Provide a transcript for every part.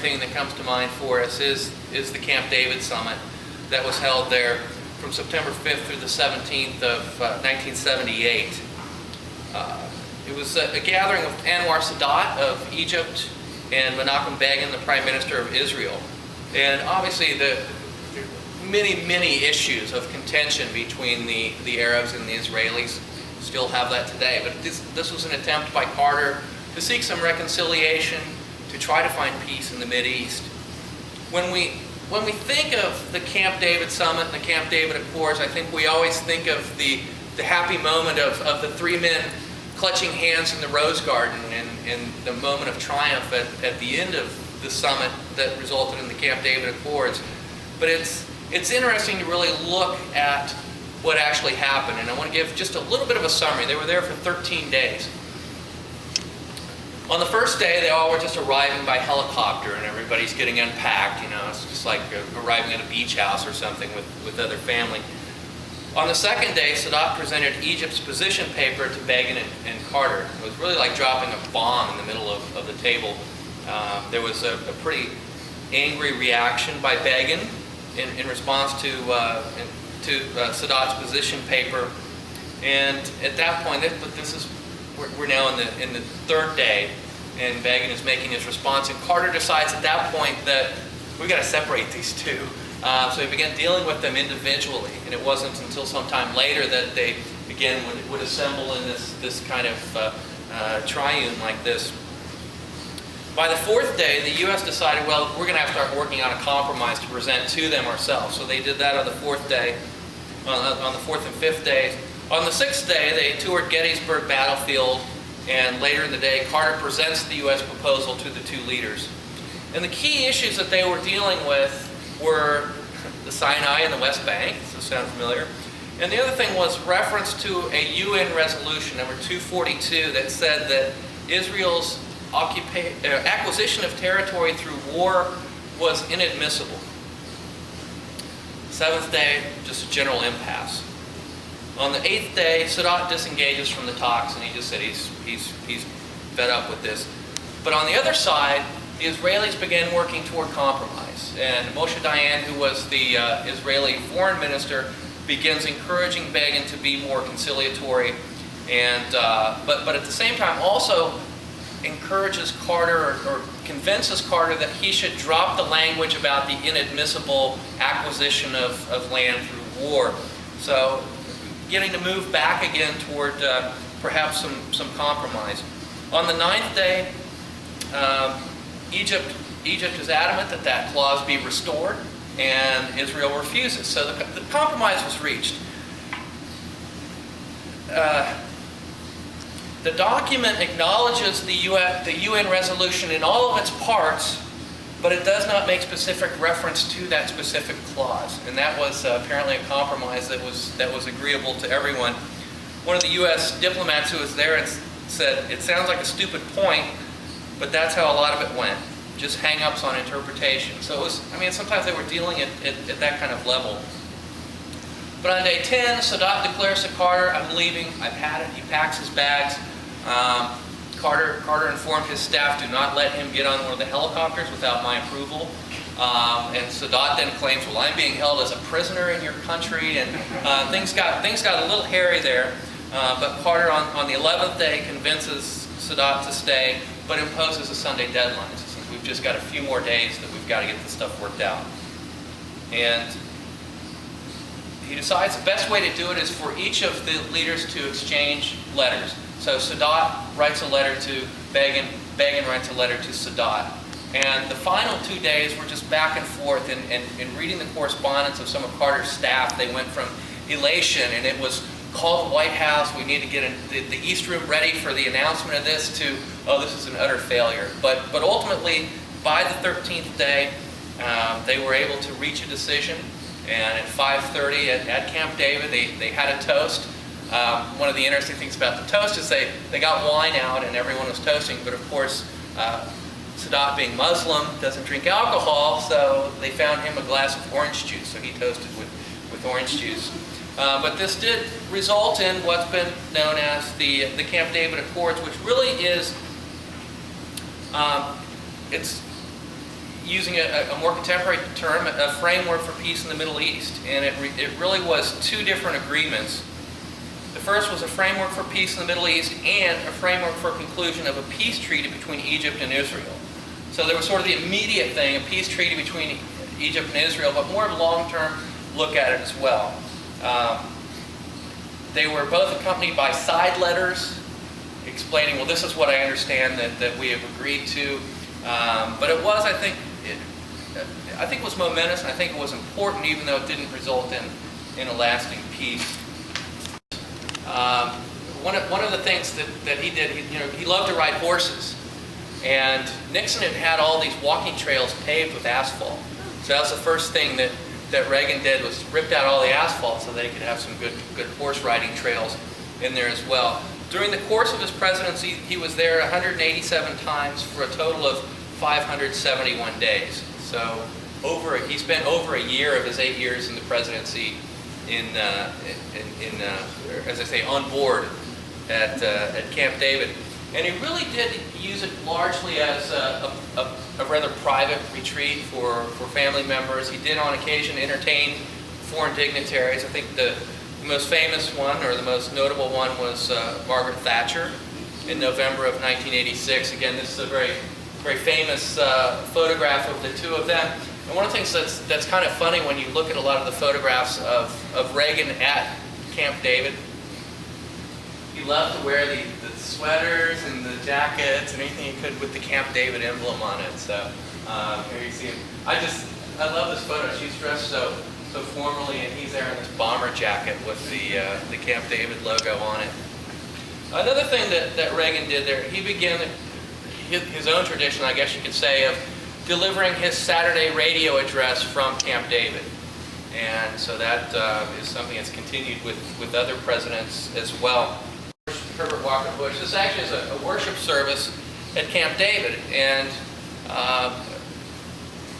thing that comes to mind for us is the Camp David Summit that was held there from September 5th through the 17th of 1978. It was a gathering with Anwar Sadat of Egypt and Menachem Begin, the Prime Minister of Israel. And obviously there are many issues of contention between the Arabs and the Israelis. Still have that today. But this was an attempt by Carter to seek some reconciliation, to try to find peace in the Mideast. When we think of the Camp David Summit and the Camp David Accords, I think we always think of the happy moment of the three men clutching hands in the Rose Garden and the moment of triumph at the end of the summit that resulted in the Camp David Accords. But it's interesting to really look at what actually happened, and I want to give just a little bit of a summary. They were there for 13 days. On the first day, they all were just arriving by helicopter, and everybody's getting unpacked. You know, it's just like arriving at a beach house or something with other family. On the second day, Sadat presented Egypt's position paper to Begin and Carter. It was really like dropping a bomb in the middle of the table. There was a pretty angry reaction by Begin in response to Sadat's position paper. And at that point, we're now in the third day, and Begin is making his response. And Carter decides at that point that we've got to separate these two. So he began dealing with them individually, and it wasn't until sometime later that they would assemble in this kind of triune like this. By the fourth day, the U.S. decided, well, we're going to have to start working on a compromise to present to them ourselves. So they did that on the fourth day, on the fourth and fifth days. On the sixth day, they toured Gettysburg Battlefield, and later in the day, Carter presents the U.S. proposal to the two leaders. And the key issues that they were dealing with were the Sinai and the West Bank. Does this sound familiar? And the other thing was reference to a UN resolution, number 242, that said that Israel's acquisition of territory through war was inadmissible. Seventh day, just a general impasse. On the eighth day, Sadat disengages from the talks, and he just said he's fed up with this. But on the other side, the Israelis began working toward compromise, and Moshe Dayan, who was the Israeli foreign minister, begins encouraging Begin to be more conciliatory, and but at the same time also encourages Carter or convinces Carter that he should drop the language about the inadmissible acquisition of land through war. So getting to move back again toward perhaps some compromise. On the ninth day, Egypt is adamant that clause be restored, and Israel refuses. So the compromise was reached. The document acknowledges the UN resolution in all of its parts, but it does not make specific reference to that specific clause. And that was apparently a compromise that was agreeable to everyone. One of the U.S. diplomats who was there said, "It sounds like a stupid point, but that's how a lot of it went. Just hang-ups on interpretation." So it was, sometimes they were dealing at that kind of level. But on day 10, Sadat declares to Carter, "I'm leaving, I've had it." He packs his bags. Carter informed his staff, "Do not let him get on one of the helicopters without my approval." And Sadat then claims, "Well, I'm being held as a prisoner in your country," and things got a little hairy there. But Carter on the 11th day convinces Sadat to stay, but imposes a Sunday deadline. So we've just got a few more days that we've got to get this stuff worked out. And he decides the best way to do it is for each of the leaders to exchange letters. So Sadat writes a letter to Begin, Begin writes a letter to Sadat. And the final 2 days were just back and forth, and reading the correspondence of some of Carter's staff, they went from elation, and it was call the White House, we need to get the East Room ready for the announcement of this, to, oh, this is an utter failure. But ultimately, by the 13th day, they were able to reach a decision, and at 5:30 at Camp David, they had a toast. One of the interesting things about the toast is they got wine out and everyone was toasting, but of course, Sadat, being Muslim, doesn't drink alcohol, so they found him a glass of orange juice, so he toasted with orange juice. But this did result in what's been known as the Camp David Accords, which really is, using a more contemporary term, a framework for peace in the Middle East. And it really was two different agreements. The first was a framework for peace in the Middle East and a framework for conclusion of a peace treaty between Egypt and Israel. So there was sort of the immediate thing, a peace treaty between Egypt and Israel, but more of a long-term look at it as well. They were both accompanied by side letters explaining, well, this is what I understand that we have agreed to. But it was, I think it was momentous, and I think it was important, even though it didn't result in a lasting peace. One of the things that he did, he loved to ride horses. And Nixon had all these walking trails paved with asphalt. So that was the first thing that Reagan did, was ripped out all the asphalt so they could have some good horse riding trails in there as well. During the course of his presidency, he was there 187 times for a total of 571 days. So he spent over a year of his 8 years in the presidency as I say, on board at Camp David. And he really did use it largely as a rather private retreat for family members. He did on occasion entertain foreign dignitaries. I think the most famous one, or the most notable one, was Margaret Thatcher in November of 1986. Again, this is a very, very famous photograph of the two of them. And one of the things that's kind of funny when you look at a lot of the photographs of Reagan at Camp David, he loved to wear the sweaters and the jackets and anything he could with the Camp David emblem on it. So here you see him. I love this photo. She's dressed so formally, and he's there in this bomber jacket with the Camp David logo on it. Another thing that Reagan did there, he began his own tradition, I guess you could say, of delivering his Saturday radio address from Camp David. And so that is something that's continued with other presidents as well. Herbert Walker Bush. This actually is a worship service at Camp David, and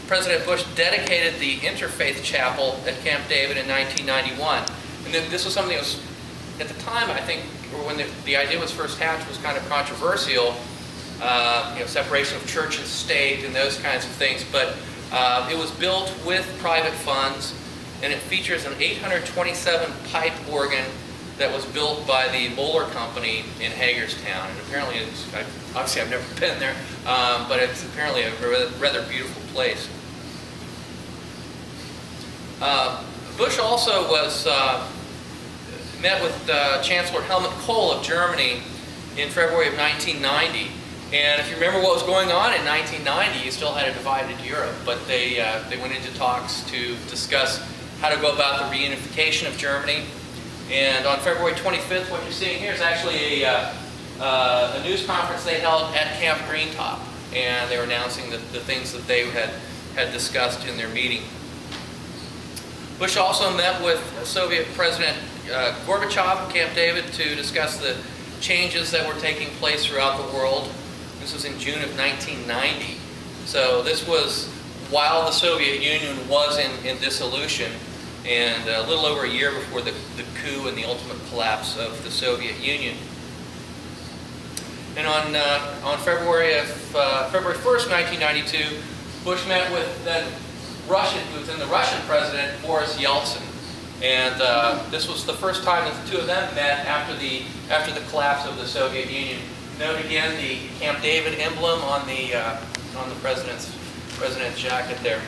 President Bush dedicated the Interfaith Chapel at Camp David in 1991. And this was something that was, at the time, I think, or when the idea was first hatched, was kind of controversial. Separation of church and state and those kinds of things. But it was built with private funds, and it features an 827 pipe organ that was built by the Moeller Company in Hagerstown. And apparently, obviously I've never been there, but it's apparently a rather beautiful place. Bush also met with Chancellor Helmut Kohl of Germany in February of 1990. And if you remember what was going on in 1990, you still had a divided Europe, but they went into talks to discuss how to go about the reunification of Germany. And on February 25th, what you're seeing here is actually a news conference they held at Camp Greentop, and they were announcing the things that they had discussed in their meeting. Bush also met with Soviet President Gorbachev at Camp David to discuss the changes that were taking place throughout the world. This was in June of 1990. So this was while the Soviet Union was in dissolution, and a little over a year before the coup and the ultimate collapse of the Soviet Union. And on February 1st, 1992, Bush met with then the Russian president, Boris Yeltsin. And this was the first time that the two of them met after the collapse of the Soviet Union. Note again the Camp David emblem on the president's jacket there.